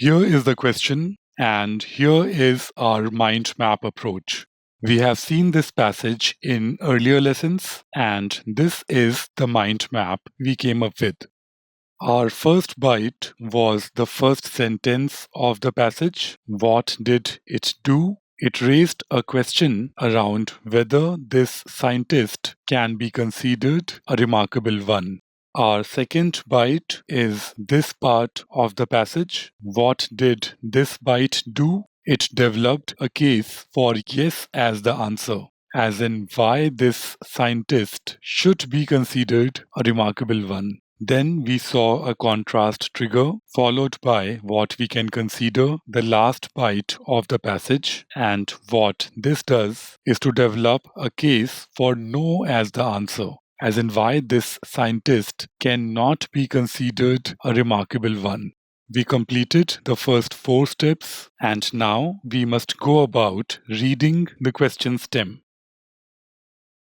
Here is the question, and here is our mind map approach. We have seen this passage in earlier lessons, and this is the mind map we came up with. Our first bite was the first sentence of the passage. What did it do? It raised a question around whether this scientist can be considered a remarkable one. Our second bite is this part of the passage. What did this bite do? It developed a case for yes as the answer, as in why this scientist should be considered a remarkable one. Then we saw a contrast trigger, followed by what we can consider the last bite of the passage. And what this does is to develop a case for no as the answer, as in why this scientist cannot be considered a remarkable one. We completed the first 4 steps, and now we must go about reading the question stem.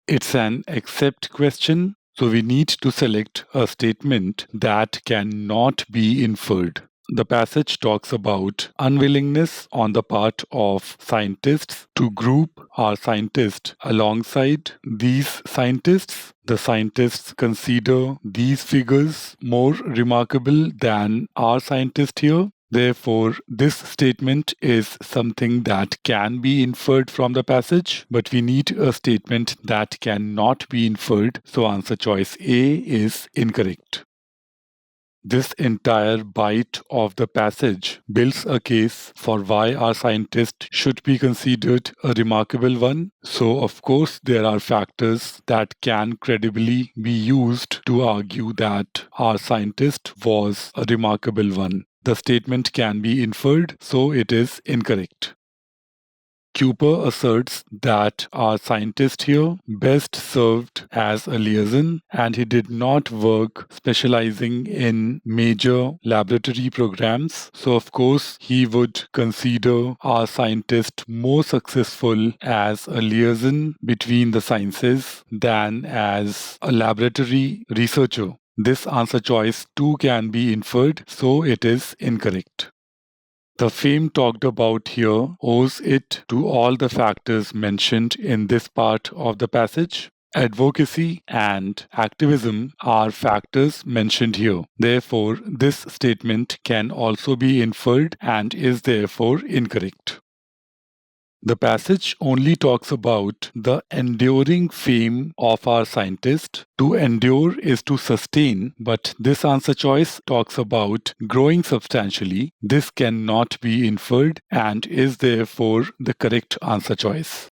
It's an accept question, so we need to select a statement that cannot be inferred. The passage talks about unwillingness on the part of scientists to group our scientist alongside these scientists. The scientists consider these figures more remarkable than our scientist here. Therefore, this statement is something that can be inferred from the passage, but we need a statement that cannot be inferred, so answer choice A is incorrect. This entire bite of the passage builds a case for why our scientist should be considered a remarkable one. So, of course, there are factors that can credibly be used to argue that our scientist was a remarkable one. The statement can be inferred, so it is incorrect. Cooper asserts that our scientist here best served as a liaison, and he did not work specializing in major laboratory programs. So, of course, he would consider our scientist more successful as a liaison between the sciences than as a laboratory researcher. This answer choice too can be inferred, so it is incorrect. The fame talked about here owes it to all the factors mentioned in this part of the passage. Advocacy and activism are factors mentioned here. Therefore, this statement can also be inferred and is therefore incorrect. The passage only talks about the enduring fame of our scientist. To endure is to sustain, but this answer choice talks about growing substantially. This cannot be inferred and is therefore the correct answer choice.